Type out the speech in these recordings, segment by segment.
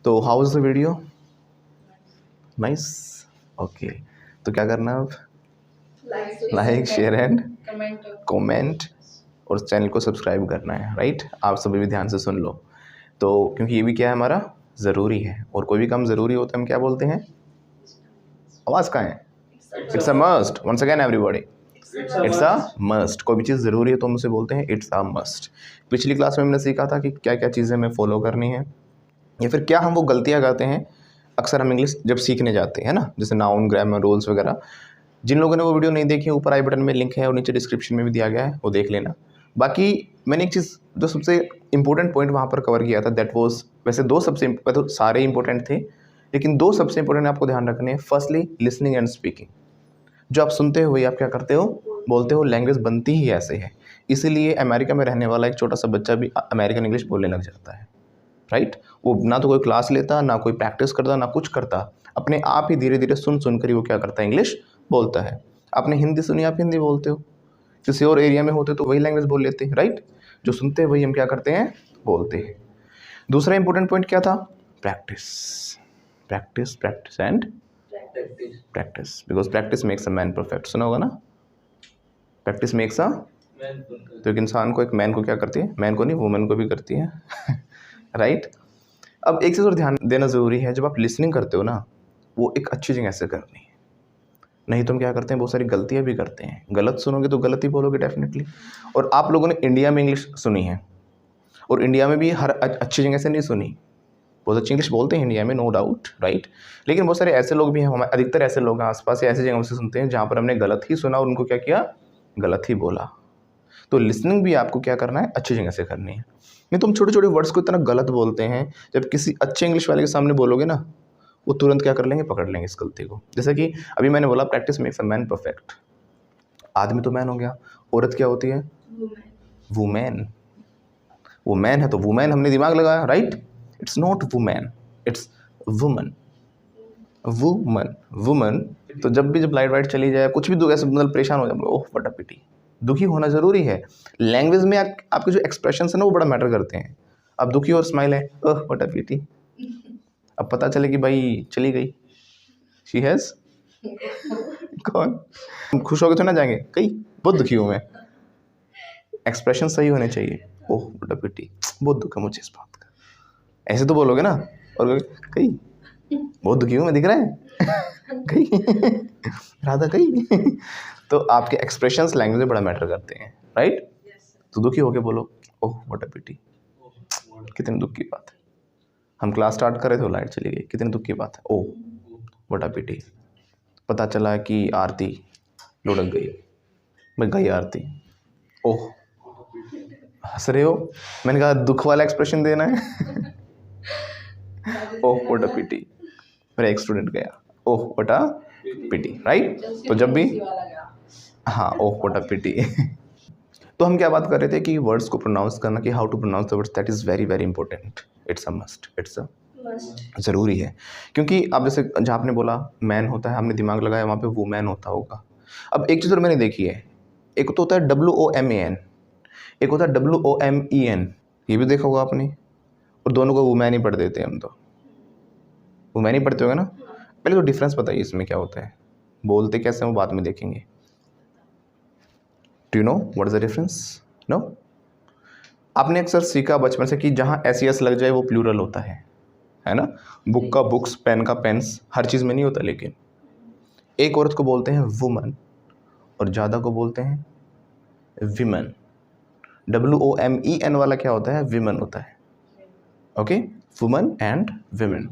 तो how is the video? Nice, okay. तो क्या करना है अब? लाइक शेयर एंड कमेंट और चैनल को सब्सक्राइब करना है, राइट? आप सभी भी ध्यान से सुन लो। तो क्योंकि ये भी क्या है हमारा ज़रूरी है, और कोई भी काम ज़रूरी होता है हम क्या बोलते हैं? आवाज़ कहाँ है? It's a must. Once again everybody, it's a must. कोई भी चीज़ ज़रूरी है तो हम उसे बोलते हैं इट्स अ मस्ट। पिछली क्लास में हमने सीखा था कि क्या क्या चीज़ें हमें फॉलो करनी है, या फिर क्या हम वो गलतियाँ करते हैं अक्सर हम इंग्लिश जब सीखने जाते हैं ना, जैसे नाउन, ग्रामर, रूल्स वगैरह। जिन लोगों ने वो वीडियो नहीं देखी, ऊपर आई बटन में लिंक है और नीचे डिस्क्रिप्शन में भी दिया गया है, वो देख लेना। बाकी मैंने एक चीज़ जो सबसे इंपॉर्टेंट पॉइंट वहाँ पर कवर किया था, दैट वाज, वैसे दो सबसे तो सारे इंपॉर्टेंट थे, लेकिन दो सबसे इंपॉर्टेंट आपको ध्यान रखने हैं। Firstly listening and speaking. जो आप सुनते हो वही आप क्या करते हो, बोलते हो। लैंग्वेज बनती ही ऐसे है, इसीलिए अमेरिका में रहने वाला एक छोटा सा बच्चा भी अमेरिकन इंग्लिश बोलने लग जाता है, राइट? वो ना तो कोई क्लास लेता, ना कोई प्रैक्टिस करता, ना कुछ करता, अपने आप ही धीरे धीरे सुन सुन कर ही वो क्या करता है, इंग्लिश बोलता है। आपने हिंदी सुनी, आप हिंदी बोलते हो। किसी और एरिया में होते तो वही लैंग्वेज बोल लेते हैं, राइट? जो सुनते हैं वही हम क्या करते हैं, बोलते हैं। दूसरा इंपॉर्टेंट पॉइंट क्या था? Practice, practice, practice and practice, because practice makes a man perfect. सुना होगा ना, प्रैक्टिस मेक्स अ। तो एक इंसान को, एक मैन को क्या करती है? मैन को नहीं, वुमेन को भी करती है राइट? अब एक चीज़ और ध्यान देना ज़रूरी है, जब आप लिसनिंग करते हो ना, वो एक अच्छी जगह से करनी है। नहीं तो हम क्या करते हैं, बहुत सारी गलतियाँ भी करते हैं। गलत सुनोगे तो गलत ही बोलोगे डेफिनेटली। और आप लोगों ने इंडिया में इंग्लिश सुनी है, और इंडिया में भी हर अच्छी जगह से नहीं सुनी। बहुत अच्छी इंग्लिश बोलते हैं इंडिया में, नो डाउट, राइट? लेकिन बहुत सारे ऐसे लोग भी हैं, हमारे अधिकतर ऐसे लोग हैं आसपास या ऐसी जगहों से सुनते हैं जहाँ पर हमने गलत ही सुना और उनको क्या किया, गलत ही बोला। तो लिसनिंग भी आपको क्या करना है, अच्छी जगह से करनी है। नहीं तो हम छोटे छोटे वर्ड्स को इतना गलत बोलते हैं, जब किसी अच्छे इंग्लिश वाले के सामने बोलोगे ना, वो तुरंत क्या कर लेंगे, पकड़ लेंगे इस गलती को। जैसे कि अभी मैंने बोला practice makes a man perfect. आदमी तो मैन हो गया, औरत क्या होती है? वुमेन। वो मैन है तो वुमेन हमने दिमाग लगाया, right? It's not women, it's woman. Woman, woman. तो जब लाइट वाइट चली जाए, कुछ भी दुख ऐसे मतलब परेशान हो जाए, ओह व्हाट अ पिटी। दुखी होना ज़रूरी है। लैंग्वेज में आपके जो एक्सप्रेशंस है ना, वो बड़ा मैटर करते हैं। अब दुखी और स्माइल है, ओह व्हाट अ पिटी। अब पता चले कि भाई चली गई, शी हैज़ कौन, हम खुश होकर तो ना जाएंगे कहीं, बहुत दुखी हूँ मैं। एक्सप्रेशन सही होने चाहिए। ओह व्हाट अ पिटी, बहुत दुख है मुझे इस बात का, ऐसे तो बोलोगे ना। और कहीं बहुत दुखी हूँ मैं, दिख रहा है कहीं राधा कहीं तो आपके एक्सप्रेशंस लैंग्वेज में बड़ा मैटर करते हैं, राइट? तो दुखी होके बोलो, ओह व्हाट अ पिटी, कितने दुख की बात है। हम क्लास स्टार्ट कर रहे थे, लाइट चली गई, कितने दुख की बात है। ओह व्हाट अ पिटी। पता चला कि आरती लुढ़क गई, मैं गई आरती, ओह। हंस रहे हो, मैंने कहा दुख वाला एक्सप्रेशन देना है ओह व्हाट अ पिटी, मेरा एक स्टूडेंट गया, oh what a pity, right? तो जब भी, हाँ, ओह व्हाट अ पिटी तो हम क्या बात कर रहे थे कि वर्ड्स को प्रोनाउंस करना, कि how to pronounce the words, that is very very important. It's a must, it's a ज़रूरी है। क्योंकि आप जैसे जहाँ आपने बोला मैन होता है, हमने दिमाग लगाया वहाँ पे वुमेन होता होगा। अब एक चीज़ और मैंने देखी है, एक तो होता है WOMAN, एक होता है WOMEN, ये भी देखा होगा आपने। और दोनों को वुमेन ही पढ़ देते हैं हम, तो वुमेन ही पढ़ते होगा ना। पहले तो डिफरेंस बताइए इसमें क्या होता है, बोलते कैसे हैं वो बाद में देखेंगे। Do you know what is the difference? No? आपने अक्सर सीखा बचपन से कि जहाँ SES लग जाए वो प्लूरल होता है ना? बुक का बुक्स, पेन का पेन्स, हर चीज़ में नहीं होता। लेकिन एक औरत को बोलते हैं वुमन और ज़्यादा को बोलते हैं विमन। WOMEN वाला क्या होता है, विमन होता है। Okay, woman and women.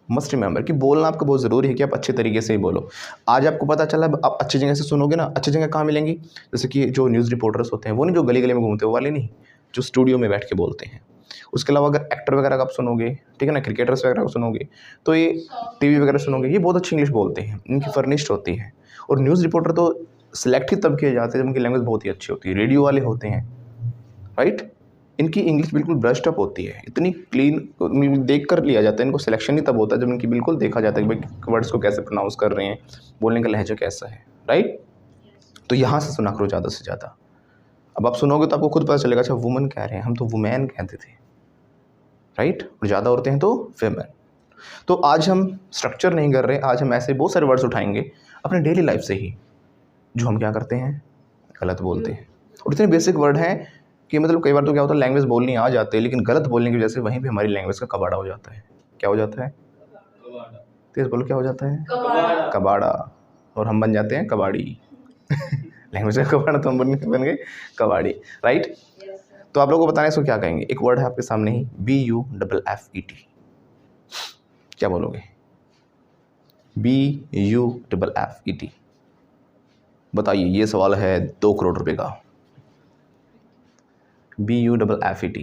Must remember कि बोलना आपका बहुत ज़रूरी है, कि आप अच्छे तरीके से ही बोलो। आज आपको पता चला, आप अच्छी जगह से सुनोगे ना, अच्छी जगह कहाँ मिलेंगी? जैसे कि जो न्यूज़ रिपोर्टर्स होते हैं, वो नहीं जो गली गली में घूमते, वो वाले नहीं, जो स्टूडियो में बैठ के बोलते हैं। उसके अलावा अगर एक्टर वगैरह का आप सुनोगे, ठीक है ना, क्रिकेटर्स वगैरह को सुनोगे, तो ये TV वगैरह सुनोगे, ये बहुत अच्छी इंग्लिश बोलते हैं, इनकी फर्निश्ड होती है। और न्यूज़ रिपोर्टर तो सिलेक्ट ही तब किए जाते हैं जब उनकी लैंग्वेज बहुत ही अच्छी होती है। रेडियो वाले होते हैं, राइट, इनकी इंग्लिश बिल्कुल ब्रश्ड अप होती है, इतनी क्लीन, देख कर लिया जाता है। इनको सिलेक्शन ही तब होता है जब इनकी बिल्कुल देखा जाता है कि भाई वर्ड्स को कैसे प्रोनाउंस कर रहे हैं, बोलने का लहजा कैसा है, राइट? तो यहाँ से सुना करो ज़्यादा से ज़्यादा। अब आप सुनोगे तो आपको खुद पता चलेगा, अच्छा वुमन कह रहे हैं, हम तो वुमेन कहते थे, राइट? और ज़्यादा औरतें हैं तो फेमेन। तो आज हम स्ट्रक्चर नहीं कर रहे, आज हम ऐसे बहुत सारे वर्ड्स उठाएंगे अपने डेली लाइफ से ही जो हम क्या करते हैं, गलत बोलते हैं। और इतने बेसिक वर्ड हैं कि मतलब कई बार तो क्या होता है लैंग्वेज बोलनी आ जाती है लेकिन गलत बोलने की वजह से वहीं पे हमारी लैंग्वेज का कबाड़ा हो जाता है। क्या हो जाता है? तेज बोलो, क्या हो जाता है? कबाड़ा। और हम बन जाते हैं कबाड़ी। लैंग्वेज का कबाड़ा तो हम बन गए कबाड़ी, राइट। तो आप लोगों को बताने इसको क्या कहेंगे? एक वर्ड है आपके सामने ही, BUFFET। क्या बोलोगे? BUFFET। बताइए, ये सवाल है 2 करोड़ रुपए का। BUFFET।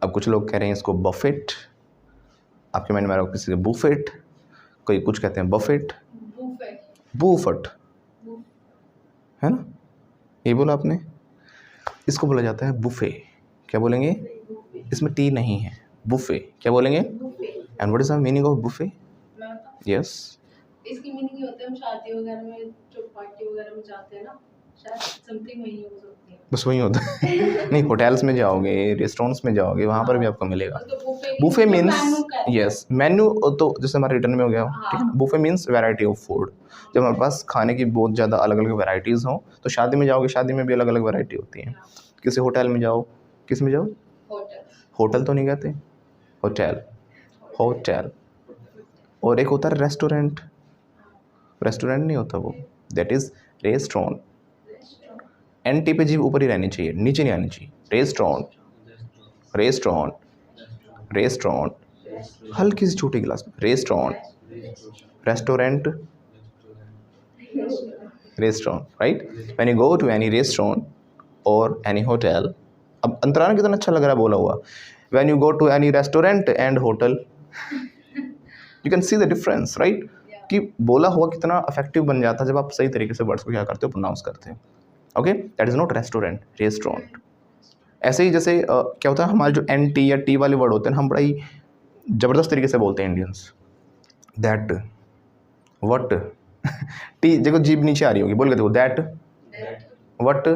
अब कुछ लोग कह रहे हैं इसको बफेट, आपके माइंड में आ रहा हो किसी को बुफेट, कोई कुछ कहते हैं बफेट, बूफट, है ना? ये बोला आपने। इसको बोला जाता है बुफे। क्या बोलेंगे? इसमें टी नहीं है, बुफे। क्या बोलेंगे? And what is the meaning of buffet? Yes, इसकी मीनिंग ये होता है हम शादी वगैरह में जो पार्टी वगैरह में जाते हैं ना, शायद समथिंग वही हो सकती है। बस वही होता है। नहीं, होटल्स में जाओगे, रेस्टोरेंट्स में जाओगे, वहाँ पर भी आपको मिलेगा। Buffet means, yes, menu. तो जैसे हमारे रिटर्न में हो गया, ठीक है ना। Buffet means variety of food. जब हमारे पास खाने की बहुत ज़्यादा अलग अलग वैराइटीज़ हों, तो शादी में जाओगे, शादी में भी अलग अलग वैरायटी होती है। किसी होटल में जाओ, किस में जाओ? होटल तो नहीं कहते, होटल, होटल। और एक होता है रेस्टोरेंट। रेस्टोरेंट नहीं होता वो, दैट इज़ रेस्टोरेंट। NT पे जीभ ऊपर ही रहनी चाहिए, नीचे नहीं आनी चाहिए। रेस्टोरेंट, रेस्टोरेंट, रेस्टोरेंट, हल्की सी छोटी क्लास में। Restaurant, restaurant, restaurant, right. When you go to any restaurant और एनी होटल, अब अंतराल कितना अच्छा लग रहा है बोला हुआ। When you go to any restaurant and hotel, you can see the difference, right. कि बोला हुआ कितना इफेक्टिव बन जाता है जब आप सही तरीके से वर्ड्स को क्या करते हो, प्रोनाउंस करते हो। Okay, that is not restaurant, restaurant. ऐसे ही जैसे क्या होता है, हमारे जो NT या T वाले वर्ड होते हैं हम बड़ा ही ज़बरदस्त तरीके से बोलते हैं इंडियंस। दैट, वट, टी देखो जीभ नीचे आ रही होगी, बोल के देखो। दैट, वट,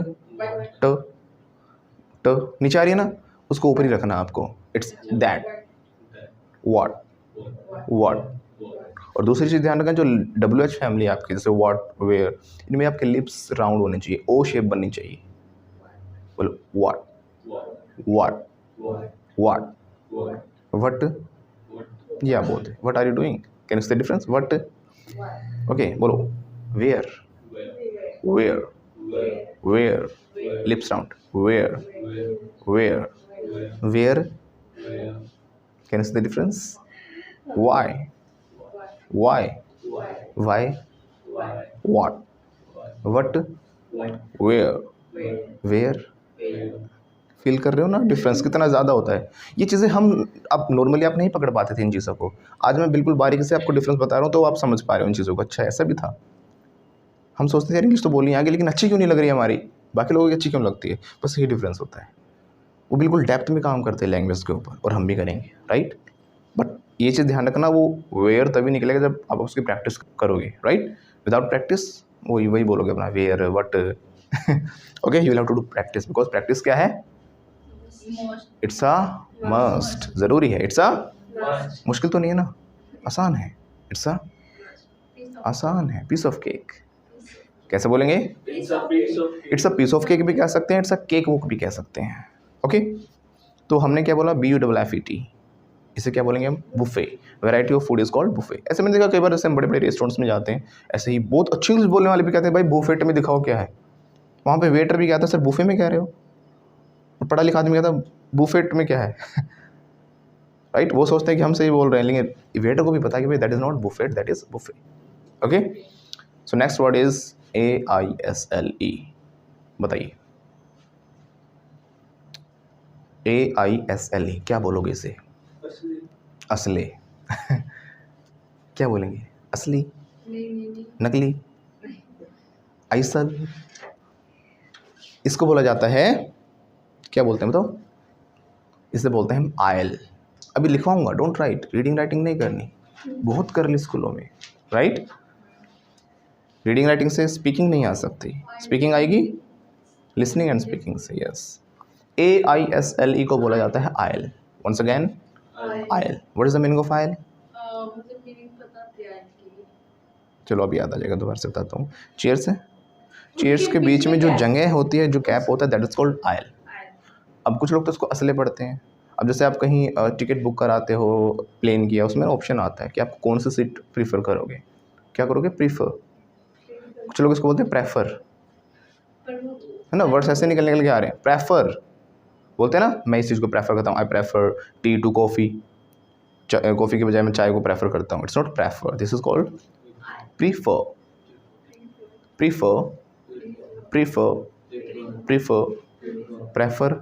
ट नीचे आ रही है ना, उसको ऊपर ही रखना आपको। It's that, what, what. और दूसरी चीज़ ध्यान रखें, जो WH फैमिली है आपकी, जैसे वॉट, वेयर, इनमें आपके लिप्स राउंड होने चाहिए, O शेप बननी चाहिए। बोलो वॉट, वॉट, वॉट, वट, या both. What are you doing? Can you say difference? What, okay. बोलो where, where, where, lips round, where, where, where. Can you say the difference? Why, why, why, what, what, where, where. Feel कर रहे हो ना difference कितना ज़्यादा होता है? ये चीज़ें हम अब नॉर्मली आप नहीं पकड़ पाते थे इन चीज़ों को। आज मैं बिल्कुल बारीकी से आपको डिफरेंस बता रहा हूँ तो आप समझ पा रहे हो इन चीज़ों को। अच्छा, ऐसा भी था। हम सोचते थे यार इंग्लिश तो बोलनी आगे लेकिन अच्छी क्यों नहीं लग रही है हमारी, बाकी लोगों की अच्छी क्यों लगती है? बस यही डिफरेंस होता है। वो बिल्कुल डेप्थ में काम करते हैं लैंग्वेज के ऊपर, और हम भी करेंगे, राइट। बट ये चीज़ ध्यान रखना, वो वेयर तभी निकलेगा जब आप उसकी प्रैक्टिस करोगे, राइट। विदाउट प्रैक्टिस वही बोलोगे अपना where, what. Okay, you will have to do practice, because practice क्या है? इट्स अ मस्ट, ज़रूरी है। इट्स अ मुश्किल तो नहीं है ना, आसान है। इट्स अ आसान है, पीस ऑफ केक। कैसे बोलेंगे? It's a piece of cake भी कह सकते हैं, इट्स अ केक वुक भी कह सकते हैं। ओके, तो हमने क्या बोला? BUFFET। इसे क्या बोलेंगे हम? Buffet. Variety of food is called buffet. ऐसे मैंने देखा कई बार, जैसे हम बड़े बड़े रेस्टोरेंट्स में जाते हैं, ऐसे ही बहुत अच्छी इंग्लिश बोलने वाले भी कहते हैं भाई बुफेट में दिखाओ क्या है। वहाँ पे वेटर भी कहता है सर बुफे में कह रहे हो, और पढ़ा लिखा आदमी कहता है बुफेट में क्या है। राइट, वो सोचते हैं कि हम सही बोल रहे हैं, लेकिन वेटर को भी पता है कि भाई that is not Buffett, that is buffet. Okay, so next word is AISLE। बताइए AISLE क्या बोलोगे इसे? असले। क्या बोलेंगे? असली, नकली, आइसल। इसको बोला जाता है, क्या बोलते हैं बताओ? इसे बोलते हैं हम आयल। अभी लिखवाऊंगा, डोंट राइट, रीडिंग राइटिंग नहीं करनी, बहुत कर ली स्कूलों में, राइट। रीडिंग राइटिंग से स्पीकिंग नहीं आ सकती, स्पीकिंग आएगी लिसनिंग एंड स्पीकिंग से। यस, AISLE को बोला जाता है aisle. Once again, aisle. What is the meaning of aisle? मतलब मीनिंग पता थी आज की। चलो अभी याद आ जाएगा, दोबारा से बताता हूँ। चेयर्स है, चेयर्स के बीच में जो जगह होती है, जो गैप होता है, दैट इज कॉल्ड आयल। अब कुछ लोग तो उसको असले पढ़ते हैं। अब जैसे आप कहीं टिकट बुक कराते हो प्लेन की, उसमें ऑप्शन आता है कि आप कौन सी सीट प्रीफर करोगे। क्या करोगे? प्रीफर। कुछ लोग इसको बोलते हैं प्रेफर, है ना। वर्ड्स ऐसे निकल के आ रहे हैं। प्रेफर बोलते हैं ना, मैं इस चीज़ को प्रेफर करता हूँ, I prefer tea to coffee. Coffee के बजाय मैं चाय को प्रेफर करता हूँ। It's not prefer, this is called prefer. Prefer, prefer, prefer, prefer.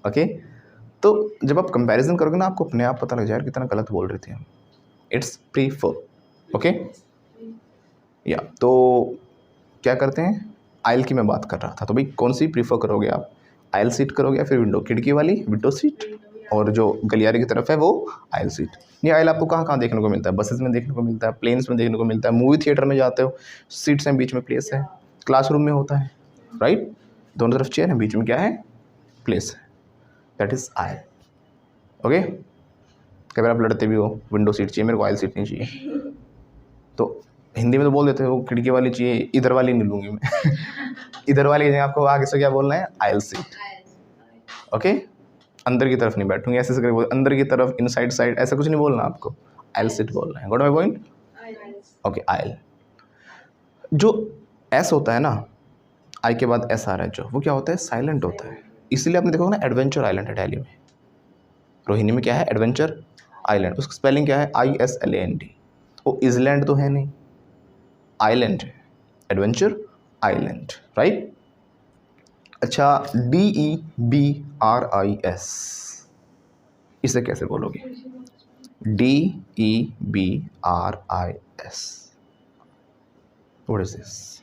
Okay, तो जब आप कंपैरिजन करोगे ना, आपको अपने आप पता लग जाएगा कितना गलत बोल रहे थे हम। It's prefer. ओके, या तो क्या करते हैं, आयल की मैं बात कर रहा था। तो भाई कौन सी प्रीफर करोगे आप? आयल सीट करोगे या फिर विंडो, खिड़की वाली विंडो सीट, और जो गलियारे की तरफ है वो आयल सीट। ये आयल आपको कहाँ कहाँ देखने को मिलता है? बसेस में देखने को मिलता है, प्लेन्स में देखने को मिलता है, मूवी थिएटर में जाते हो सीट्स हैं, बीच में प्लेस है, क्लासरूम में होता है, राइट। दोनों तरफ चेयर है, बीच में क्या है? प्लेस है, दैट इज आयल। ओके, कई बार आप लड़ते भी हो, विंडो सीट चाहिए मेरे को, आयल सीट नहीं चाहिए। तो हिंदी में तो बोल देते हो खिड़की वाली चाहिए, इधर वाली नहीं लूँगी मैं। इधर वाली जगह आपको आगे से क्या बोलना है? Oil seat. ओके, अंदर की तरफ नहीं बैठूंगी, ऐसे करके बोल, अंदर की तरफ, इनसाइड साइड, ऐसा कुछ नहीं बोलना आपको, आयल सीट बोलना है। Got my point? Okay, oil. जो एस होता है ना, आई के बाद एस आ रहा है जो, वो क्या होता है? साइलेंट होता है। इसीलिए आपने देखो ना, एडवेंचर आइलैंड है दिल्ली में। रोहिणी में क्या है? Adventure island. उसकी स्पेलिंग क्या है? ISLAND। वो इजलैंड तो है नहीं, आइलैंड है, एडवेंचर आइलैंड, राइट। अच्छा, DEBRIS, इसे कैसे बोलोगे? DEBRIS, what is this?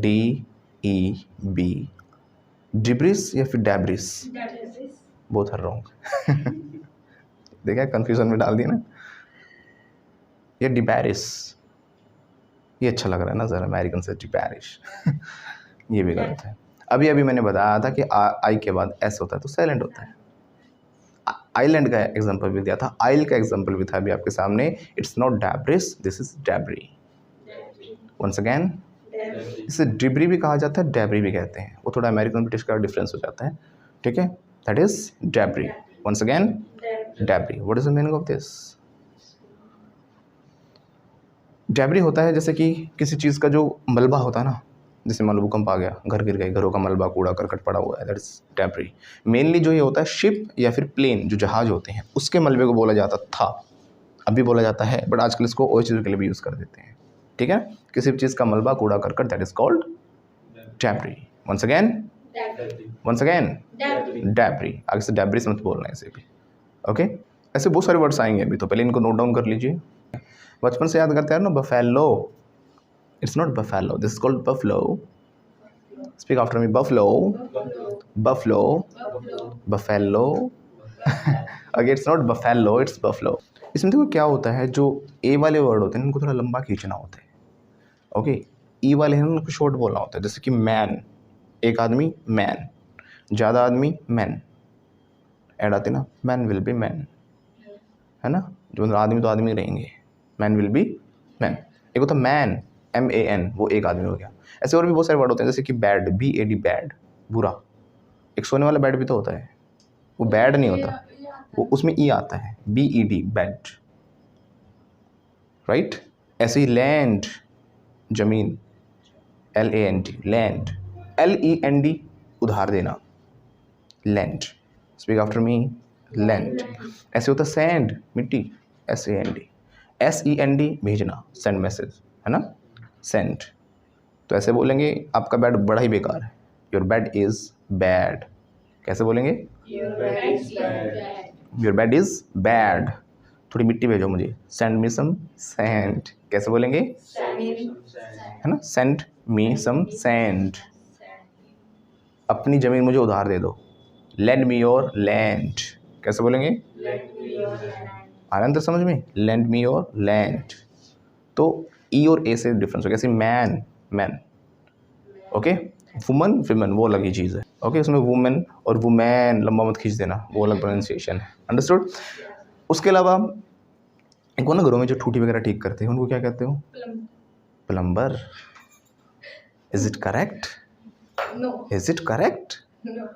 DEB, debris या फिर डैब्रिस? Both are wrong. देखा, कंफ्यूजन में डाल दिया ना। ये डिबैरिस, ये अच्छा लग रहा है ना ज़रा, अमेरिकन से डिबैरिश। ये भी गलत है। अभी अभी मैंने बताया था कि आई के बाद एस होता है तो साइलेंट होता है। आइलैंड का एग्जांपल भी दिया था, आइल का एग्जांपल भी था अभी आपके सामने। It's not debris, this is debris. Once again, इसे डिब्री भी कहा जाता है, डैब्री भी कहते हैं, वो थोड़ा अमेरिकन ब्रिटिश का डिफरेंस हो जाता है, ठीक है। That is debris. Once again, debris. What is the meaning of this? Debris होता है जैसे कि किसी चीज़ का जो मलबा होता है ना, जैसे मान लो भूकंप आ गया, घर गिर गए, घरों का मलबा, कूड़ा करकट पड़ा हुआ है, दैट इज डैब्री। मेनली जो ये होता है शिप या फिर प्लेन, जो जहाज होते हैं, उसके मलबे को बोला जाता था, अभी बोला जाता है, बट आजकल इसको और चीज़ों के लिए भी यूज़ कर देते हैं, ठीक है। किसी भी चीज़ का मलबा, कूड़ा करकट, that is called debris. Once again, once again, debris. आगे से डैब्री से मत बोलना है इसे भी, ओके। ऐसे बहुत सारे वर्ड्स आएंगे अभी, तो पहले इनको नोट डाउन कर लीजिए। बचपन से याद करते हैं ना, buffalo. It's not buffalo, this is called buffalo. Speak after me, buffalo, buffalo, buffalo. Okay, it's not buffalo, it's buffalo. इसमें देखो क्या होता है, जो ए वाले वर्ड होते हैं इनको थोड़ा लंबा खींचना होता है, ओके। ई वाले हैं उनको शॉर्ट बोलना होता है, जैसे कि मैन, एक आदमी, मैन, ज़्यादा आदमी, मैन। ऐड आते ना, मैन विल बी मैन, है ना, जो मतलब आदमी तो आदमी रहेंगे, मैन विल बी मैन। एक होता मैन, MAN, वो एक आदमी हो गया। ऐसे और भी बहुत सारे वर्ड होते हैं, जैसे कि बैड, BAD, बैड, बुरा। एक सोने वाला बेड भी तो होता है, वो बैड नहीं होता, वो उसमें ई आता है, BED, बेड, राइट। ऐसे ही लैंड, जमीन, LAND, लैंड, LEND, उधार देना, land. Speak after me, land. ऐसे होता सैंड, मिट्टी, SAND, भेजना, सेंड मैसेज, है ना, सेंड। तो ऐसे बोलेंगे आपका बेड बड़ा ही बेकार है, योर बेड इज बैड। कैसे बोलेंगे? Your bed is bad. थोड़ी मिट्टी भेजो मुझे, सेंड मी सम सैंड। कैसे बोलेंगे? है ना, सेंड मी सम सैंड। अपनी ज़मीन मुझे उधार दे दो, लैंड मी योर लैंड। कैसे बोलेंगे? आनंद समझ में, लैंड मी योर लैंड। तो ई और ए से डिफरेंस हो गया, जैसे man, man, okay. Woman, women, वो अलग ही चीज़ है। ओके, उसमें वुमेन और वुमेन लंबा मत खींच देना, वो अलग प्रोनाउंसिएशन है, अंडरस्टूड। उसके अलावा एक वो ना घरों में जो टूटी वगैरह ठीक करते हैं उनको क्या कहते हो? Plumber. Is it correct? No is it correct? No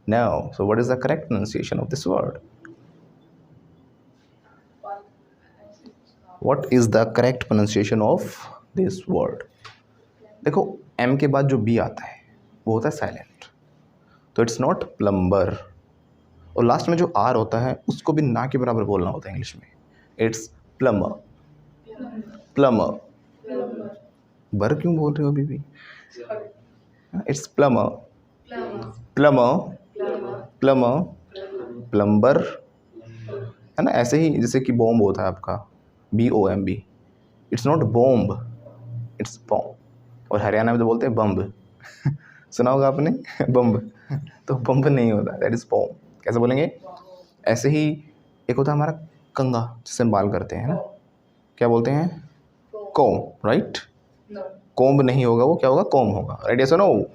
No. So what is the correct pronunciation of this word? What is the correct pronunciation of this word? देखो M के बाद जो B आता है वो होता है साइलेंट, तो इट्स नॉट प्लम्बर। और लास्ट में जो R होता है उसको भी ना के बराबर बोलना होता है इंग्लिश में, इट्स प्लम्बर। प्लम्बर, बर क्यों बोल रहे हो अभी भी? It's plumber, plumber, plumber, plumber, है ना। ऐसे ही जैसे कि बॉम्ब होता है आपका, BOMB, it's not bomb, it's bomb. और हरियाणा में तो बोलते हैं बम्ब सुना होगा आपने बम्ब, तो बम्ब नहीं होता, दैट इज बॉम्ब। कैसे बोलेंगे? ऐसे ही एक होता है हमारा कंगा, जिससे हम बाल करते हैं ना, क्या बोलते हैं? कोम, राइट? कोम्ब नहीं होगा वो, क्या होगा? कोम होगा, राइट? यस और नो?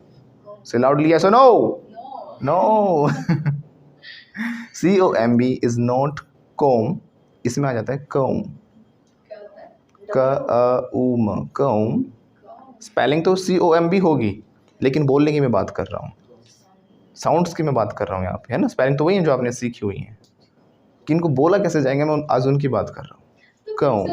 से लाउडली यस और no? No COMB is not comb, इसमें आ जाता है कौम, कौम। स्पेलिंग तो COMB होगी, लेकिन बोलने की मैं बात कर रहा हूँ, साउंड्स की मैं बात कर रहा हूँ यहाँ पे, है ना। स्पेलिंग तो वही है जो आपने सीखी हुई है, कि इनको बोला कैसे जाएंगे, मैं आज उनकी बात कर रहा हूँ। कौम,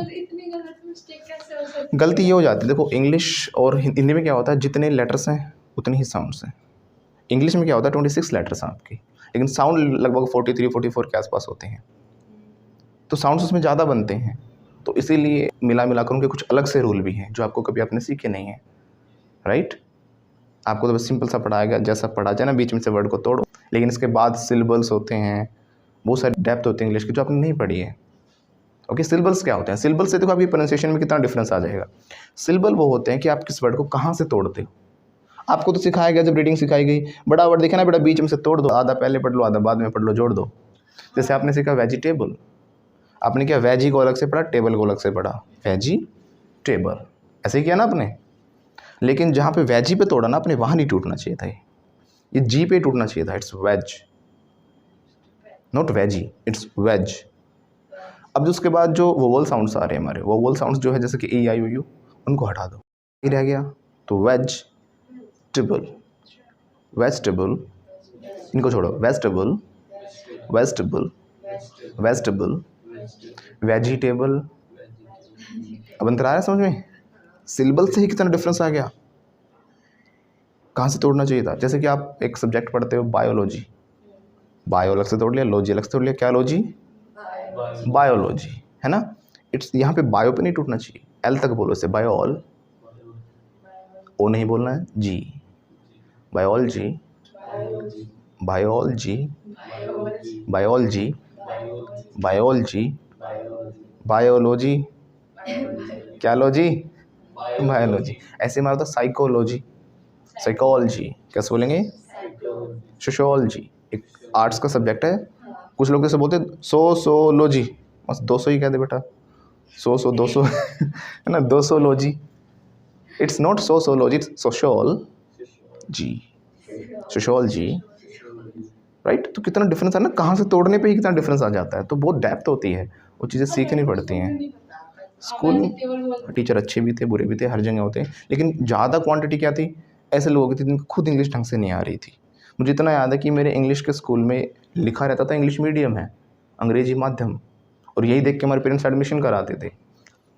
गलती ये हो जाती है, देखो इंग्लिश और हिंदी में क्या होता है, जितने लेटर्स हैं उतने ही साउंड्स हैं। इंग्लिश में क्या होता है 26 लेटर्स हैं आपकी, लेकिन साउंड लगभग 43-44 के आसपास होते हैं, तो साउंड्स उसमें ज़्यादा बनते हैं। तो इसीलिए मिला कर उनके कुछ अलग से रूल भी हैं जो आपको कभी आपने सीखे नहीं हैं, राइट? आपको तो बस सिंपल सा पढ़ाया गया, जैसा पढ़ा जाए ना, बीच में से वर्ड को तोड़ो, लेकिन इसके बाद सिलेबल्स होते हैं, बहुत सारी डेप्थ होती है इंग्लिश की जो आपने नहीं पढ़ी है। ओके, सिलेबल्स क्या होते हैं? सिलेबल से देखो आपकी प्रोनाउंसिएशन में कितना डिफरेंस आ जाएगा। सिलेबल वो होते हैं कि आप किस वर्ड को कहाँ से तोड़ते हो। आपको तो सिखाया गया, जब रीडिंग सिखाई गई, बड़ा वर्ड देखा ना बेटा, बीच में से तोड़ दो, आधा पहले पढ़ लो, आधा बाद में पढ़ लो, जोड़ दो। जैसे आपने सीखा वेजिटेबल, आपने क्या वेजी को अलग से पढ़ा, टेबल को अलग से पढ़ा, वेजी टेबल, ऐसे ही किया ना आपने। लेकिन जहाँ पे वेजी पे तोड़ा ना आपने, वहाँ नहीं टूटना चाहिए था, ये जी पे टूटना चाहिए था। It's veg, not veggie, it's veg. अब उसके बाद जो वोवल साउंड्स आ रहे हैं हमारे, वोवल साउंड्स जो है जैसे कि E I O U, उनको हटा दो, ये रह गया। तो वेज टेबल, वेजिटेबल, इनको छोड़ो, वेजिटेबल, वेजिटेबल, वेजिटेबल, वेजिटेबल। अब अंतर आ रहा है समझ में? सिलेबल से ही कितना डिफरेंस आ गया, कहाँ से तोड़ना चाहिए था। जैसे कि आप एक सब्जेक्ट पढ़ते हो बायोलॉजी, बायो अलग से तोड़ लिया, लॉजी अलग से तोड़ लिया, क्या लॉजी? बायोलॉजी, है ना। इट्स यहाँ पे बायो पे नहीं टूटना चाहिए, L तक बोलो इसे, बायोल, ओ नहीं बोलना है, जी, biology, biology, biology, biology, biology, क्या लॉजी? बायोलॉजी। ऐसे हमारा था साइकोलॉजी, साइकोलॉजी, कैसे बोलेंगे? सोशियोलॉजी, एक आर्ट्स का सब्जेक्ट है, कुछ लोग जैसे बोलते हैं सोशियोलॉजी, बस 200 ही कह दे बेटा, 200 है ना, 200लॉजी। It's not sociology, it's sociology, sociology, right. तो कितना डिफरेंस है ना, कहाँ से तोड़ने पे ही कितना डिफरेंस आ जाता है। तो बहुत डेप्थ होती है, वो चीज़ें सीखनी पड़ती हैं। स्कूल में टीचर अच्छे भी थे, बुरे भी थे, हर जगह होते हैं, लेकिन ज़्यादा क्वांटिटी क्या थी, ऐसे लोगों की थी जिनको खुद इंग्लिश ढंग से नहीं आ रही थी। मुझे इतना याद है कि मेरे इंग्लिश के स्कूल में लिखा रहता था इंग्लिश मीडियम है, अंग्रेजी माध्यम, और यही देख के हमारे पेरेंट्स एडमिशन कराते थे।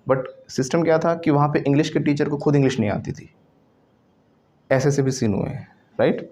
बट सिस्टम क्या था कि वहाँ पे इंग्लिश के टीचर को खुद इंग्लिश नहीं आती थी, ऐसे भी सीन हुए हैं, राइट।